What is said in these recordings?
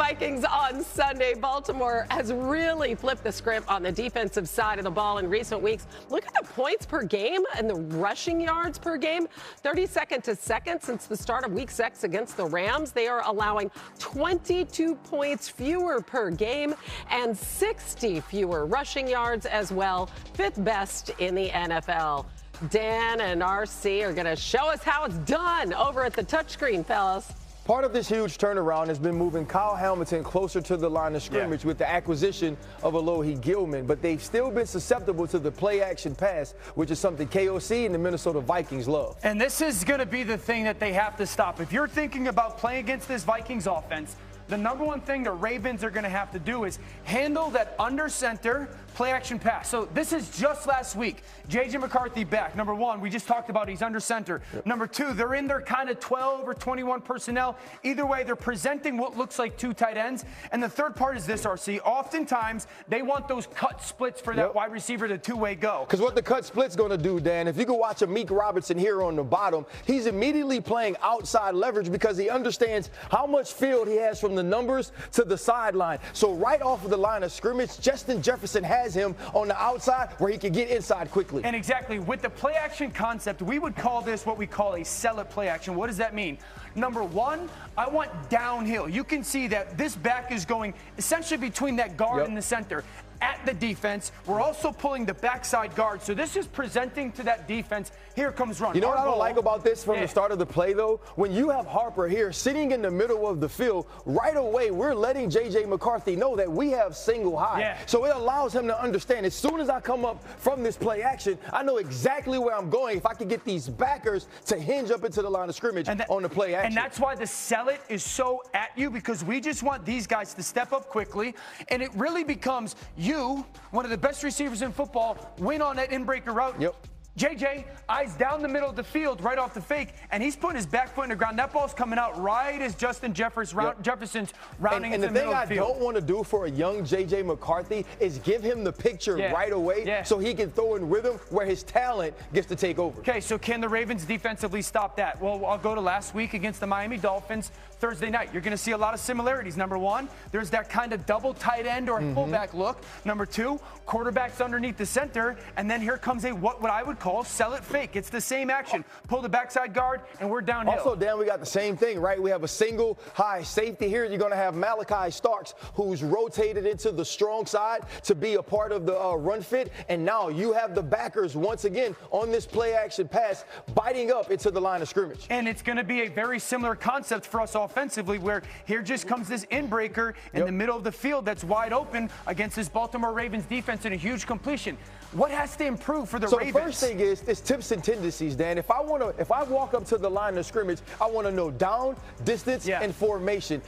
Vikings on Sunday. Baltimore has really flipped the script on the defensive side of the ball in recent weeks. Look at the points per game and the rushing yards per game. 32nd to second since the start of week 6 against the Rams. They are allowing 22 points fewer per game and 60 fewer rushing yards as well. 5th best in the NFL. Dan and RC are going to show us how it's done over at the touchscreen, fellas. Part of this huge turnaround has been moving Kyle Hamilton closer to the line of scrimmage with the acquisition of Alohi Gilman, but they've still been susceptible to the play-action pass, which is something KOC and the Minnesota Vikings love. And this is going to be the thing that they have to stop. If you're thinking about playing against this Vikings offense, the number one thing the Ravens are going to have to do is handle that under center play action pass. So this is just last week. J.J. McCarthy back. Number one, we just talked about he's under center. Yep. Number two, they're in their kind of 12 or 21 personnel. Either way, they're presenting what looks like 2 tight ends. And the third part is this, RC. Oftentimes, they want those cut splits for that wide receiver to two-way go. Because what the cut split's going to do, Dan, if you can watch Amik Robertson here on the bottom, he's immediately playing outside leverage because he understands how much field he has from the numbers to the sideline. So right off of the line of scrimmage, Justin Jefferson has him on the outside where he can get inside quickly. And exactly, with the play action concept, we would call this what we call a sell it play action. What does that mean? Number one, I want downhill. You can see that this back is going essentially between that guard and the center. At the defense, we're also pulling the backside guard. So this is presenting to that defense. Here comes run. You know what I don't like about this from the start of the play, though? When you have Harper here sitting in the middle of the field, right away we're letting J.J. McCarthy know that we have single high. So it allows him to understand as soon as I come up from this play action, I know exactly where I'm going if I can get these backers to hinge up into the line of scrimmage on the play action. And that's why the sell it is so at you, because we just want these guys to step up quickly. And it really becomes you, one of the best receivers in football, win on that in-breaker route. JJ, eyes down the middle of the field, right off the fake, and he's putting his back foot in the ground. That ball's coming out right as Justin Jefferson's rounding into the middle of the field. And the thing I don't want to do for a young J.J. McCarthy is give him the picture right away so he can throw in rhythm where his talent gets to take over. Okay, so can the Ravens defensively stop that? Well, I'll go to last week against the Miami Dolphins. Thursday night, you're going to see a lot of similarities. Number one, there's that kind of double tight end or fullback look. Number two, quarterback's underneath the center, and then here comes a what I would call sell it fake. It's the same action. Pull the backside guard, and we're downhill. Also, Dan, we got the same thing, right? We have a single high safety here. You're going to have Malachi Starks, who's rotated into the strong side to be a part of the run fit, and now you have the backers once again on this play action pass biting up into the line of scrimmage. And it's going to be a very similar concept for us offensively, where here just comes this in-breaker in the middle of the field that's wide open against this Baltimore Ravens defense and a huge completion. What has to improve for the Ravens? So the first thing is tips and tendencies, Dan. If I walk up to the line of scrimmage, I want to know down, distance, and formation.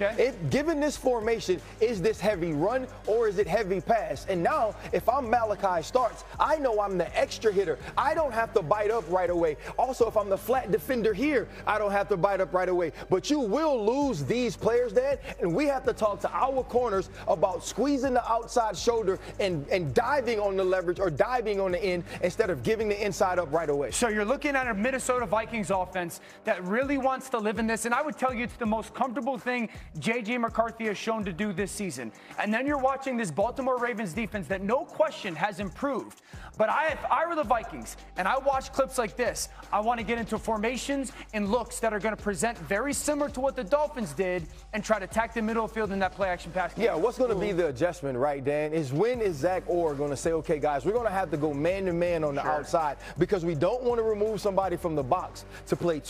Given this formation, is this heavy run or is it heavy pass? And now, if I'm Malachi Starks, I know I'm the extra hitter. I don't have to bite up right away. Also, if I'm the flat defender here, I don't have to bite up right away. But you will lose these players, Dan, and we have to talk to our corners about squeezing the outside shoulder and diving on the leverage or diving on the end instead of giving the inside up right away. So you're looking at a Minnesota Vikings offense that really wants to live in this, and I would tell you it's the most comfortable thing J.J. McCarthy has shown to do this season. And then you're watching this Baltimore Ravens defense that no question has improved. But if I were the Vikings and I watch clips like this, I want to get into formations and looks that are going to present very similar to what the Dolphins did and try to attack the middle of the field in that play action pass game. Yeah, what's going to be the adjustment, right, Dan, is when is Zach Orr going to say, okay, guys, we're going to have to go man-to-man on the outside because we don't want to remove somebody from the box to play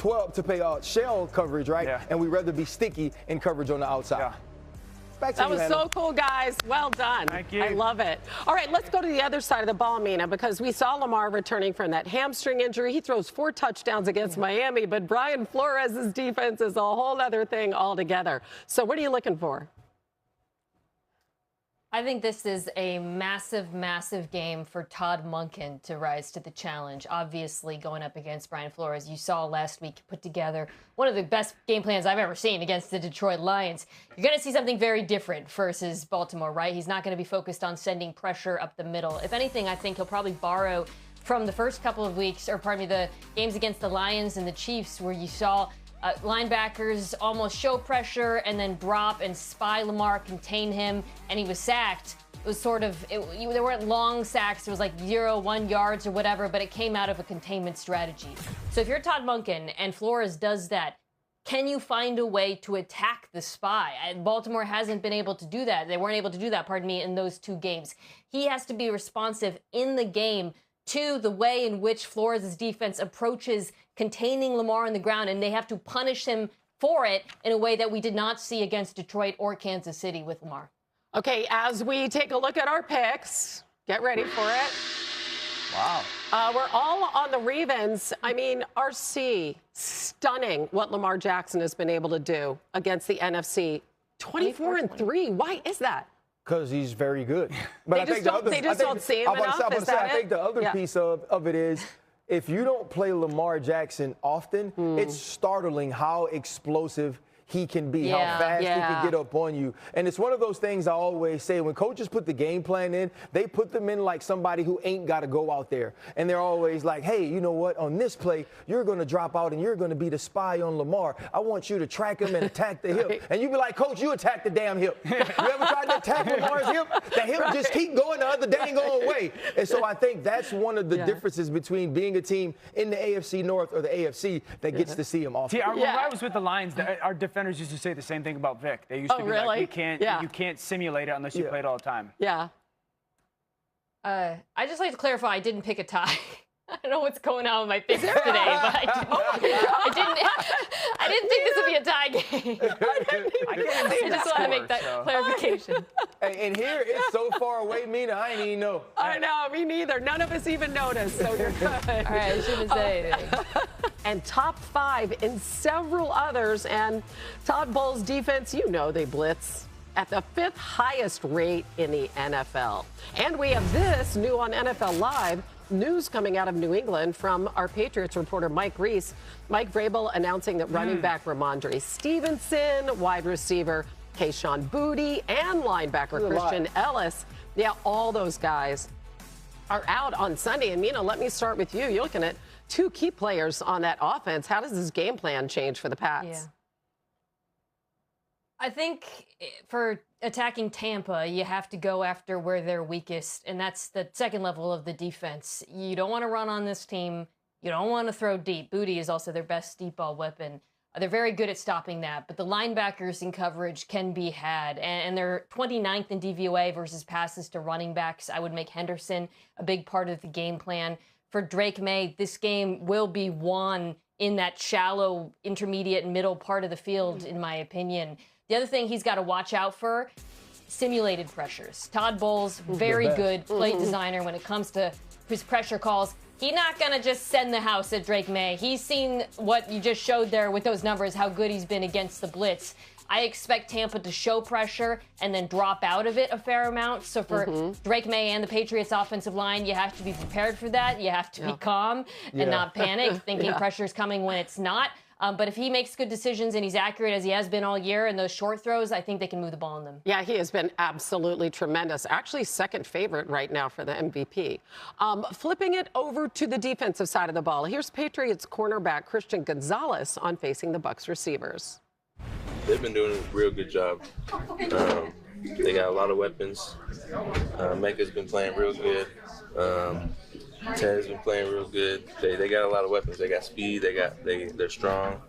shell coverage, right? And we'd rather be sticky in coverage on the outside. That was so cool, guys. Well done. Thank you. I love it. All right, let's go to the other side of the ball, Mina, because we saw Lamar returning from that hamstring injury. He throws 4 touchdowns against Miami, but Brian Flores' defense is a whole other thing altogether. So what are you looking for? I think this is a massive, massive game for Todd Monken to rise to the challenge. Obviously, going up against Brian Flores, you saw last week put together one of the best game plans I've ever seen against the Detroit Lions. You're going to see something very different versus Baltimore, right? He's not going to be focused on sending pressure up the middle. If anything, I think he'll probably borrow from the first couple of weeks, or pardon me, the games against the Lions and the Chiefs, where you saw linebackers almost show pressure and then drop and spy Lamar, contain him, and he was sacked. It was sort of, there weren't long sacks. It was like 0-1 yards or whatever, but it came out of a containment strategy. So if you're Todd Monken and Flores does that, can you find a way to attack the spy? Baltimore hasn't been able to do that. They weren't able to do that, pardon me, in those 2 games. He has to be responsive in the game to the way in which Flores' defense approaches containing Lamar on the ground, and they have to punish him for it in a way that we did not see against Detroit or Kansas City with Lamar. Okay, as we take a look at our picks, get ready for it. Wow. We're all on the Ravens. I mean, RC, stunning what Lamar Jackson has been able to do against the NFC. 24-3. Why is that? Because he's very good. But they just don't see him enough. I think the other piece of it is, if you don't play Lamar Jackson often, it's startling how explosive he can be, how fast he can get up on you. And it's one of those things I always say, when coaches put the game plan in, they put them in like somebody who ain't got to go out there. And they're always like, hey, you know what, on this play, you're going to drop out and you're going to be the spy on Lamar. I want you to track him and attack the hip. And you be like, coach, you attack the damn hip. You ever tried to attack Lamar's hip? The hip just keep going the other dang on way. And so I think that's one of the differences between being a team in the AFC North or the AFC that gets to see him often. See, when I was with the Lions, our defenders used to say the same thing about Vic. They used to be like, you can't simulate it unless you play it all the time. Yeah. I just like to clarify, I didn't pick a tie. I don't know what's going on with my picks today, but I didn't think this would be a tie game. I just want to make that clarification. And here it's so far away, Mina, I ain't even know. I know, me neither. None of us even noticed, so you're good. All right, I shouldn't say anything. And top 5 in several others. And Todd Bowles' defense, you know they blitz at the 5th highest rate in the NFL. And we have this new on NFL Live. News coming out of New England from our Patriots reporter Mike Reese. Mike Vrabel announcing that running back Ramondre Stevenson, wide receiver Kayshon Boutte, and linebacker Christian Ellis. Yeah, all those guys are out on Sunday. And Mina, let me start with you. You're looking at 2 key players on that offense. How does this game plan change for the Pats? Yeah. I think for attacking Tampa, you have to go after where they're weakest, and that's the second level of the defense. You don't want to run on this team. You don't want to throw deep. Boutte is also their best deep ball weapon. They're very good at stopping that, but the linebackers in coverage can be had, and they're 29th in DVOA versus passes to running backs. I would make Henderson a big part of the game plan. For Drake May, this game will be won in that shallow, intermediate, and middle part of the field, in my opinion. The other thing he's got to watch out for, simulated pressures. Todd Bowles, very good play designer when it comes to his pressure calls. He's not going to just send the house at Drake May. He's seen what you just showed there with those numbers, how good he's been against the blitz. I expect Tampa to show pressure and then drop out of it a fair amount. So for Drake May and the Patriots offensive line, you have to be prepared for that. You have to be calm and not panic, thinking pressure's coming when it's not. But if he makes good decisions and he's accurate as he has been all year in those short throws, I think they can move the ball in them. Yeah, he has been absolutely tremendous. Actually, second favorite right now for the MVP. Flipping it over to the defensive side of the ball, here's Patriots cornerback Christian Gonzalez on facing the Bucs receivers. They've been doing a real good job. They got a lot of weapons. Mecca's been playing real good. Ted's been playing real good. They got a lot of weapons. They got speed. They're strong.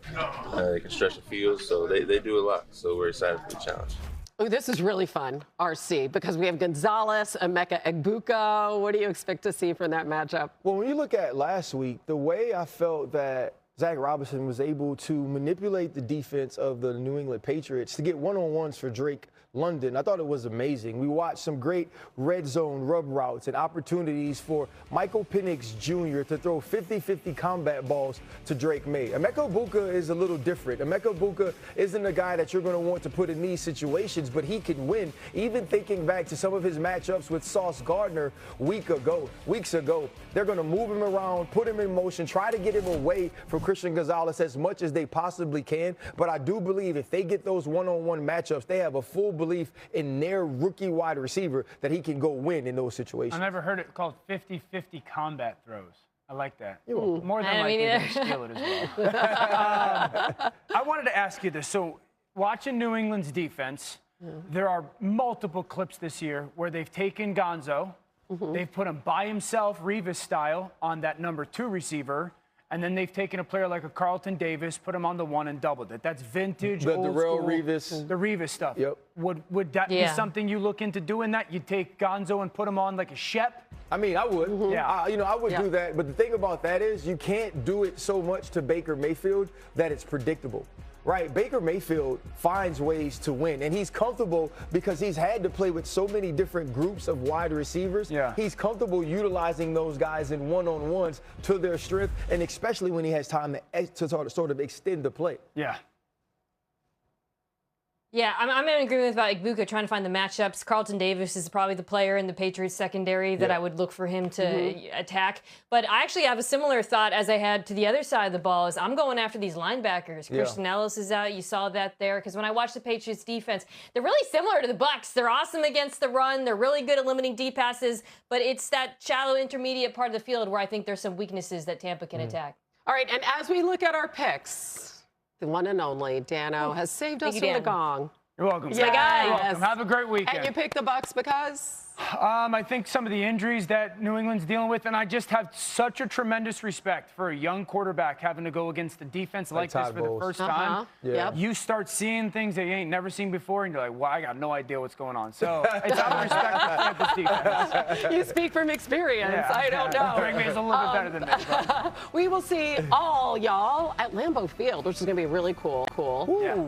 They can stretch the field. So they do a lot. So we're excited for the challenge. Oh, this is really fun, RC, because we have Gonzalez, Emeka Egbuka. What do you expect to see from that matchup? Well, when you look at last week, the way I felt that Zach Robinson was able to manipulate the defense of the New England Patriots to get one-on-ones for Drake London, I thought it was amazing. We watched some great red zone rub routes and opportunities for Michael Penix Jr. to throw 50-50 combat balls to Drake May. Emeka Egbuka is a little different. Emeka Egbuka isn't a guy that you're going to want to put in these situations, but he can win. Even thinking back to some of his matchups with Sauce Gardner weeks ago, they're going to move him around, put him in motion, try to get him away from Christian Gonzalez as much as they possibly can. But I do believe if they get those one-on-one matchups, they have a full belief in their rookie wide receiver that he can go win in those situations. I never heard it called 50-50 combat throws. I like that. More than likely to steal it as well. I wanted to ask you this. So, watching New England's defense, there are multiple clips this year where they've taken Gonzo, they've put him by himself, Revis style, on that number 2 receiver, and then they've taken a player like a Carlton Davis, put him on the 1 and doubled it. That's vintage, old Darrell school, Revis. the Revis stuff. Yep. Would that be something you look into doing that? You'd take Gonzo and put him on like a Shep? I mean, I would. Yeah. I would do that. But the thing about that is you can't do it so much to Baker Mayfield that it's predictable. Right, Baker Mayfield finds ways to win, and he's comfortable because he's had to play with so many different groups of wide receivers. Yeah. He's comfortable utilizing those guys in one-on-ones to their strength, and especially when he has time to sort of extend the play. Yeah. Yeah, I'm in agreement with Igbukah trying to find the matchups. Carlton Davis is probably the player in the Patriots secondary that I would look for him to attack. But I actually have a similar thought as I had to the other side of the ball is I'm going after these linebackers. Christian Ellis is out. You saw that there. Because when I watch the Patriots defense, they're really similar to the Bucs. They're awesome against the run. They're really good at limiting deep passes. But it's that shallow intermediate part of the field where I think there's some weaknesses that Tampa can attack. All right, and as we look at our picks, the one and only Dano has saved us from the gong. You're welcome. Yeah, guys. You're welcome. Have a great weekend. And you picked the Bucs because? I think some of the injuries that New England's dealing with, and I just have such a tremendous respect for a young quarterback having to go against the defense like this for the first time. You start seeing things that you ain't never seen before, and you're like, well, I got no idea what's going on. So it's out of respect for this defense. You speak from experience. Yeah. I don't know. Greg May's a little bit better than me. We will see all y'all at Lambeau Field, which is going to be really cool. Yeah.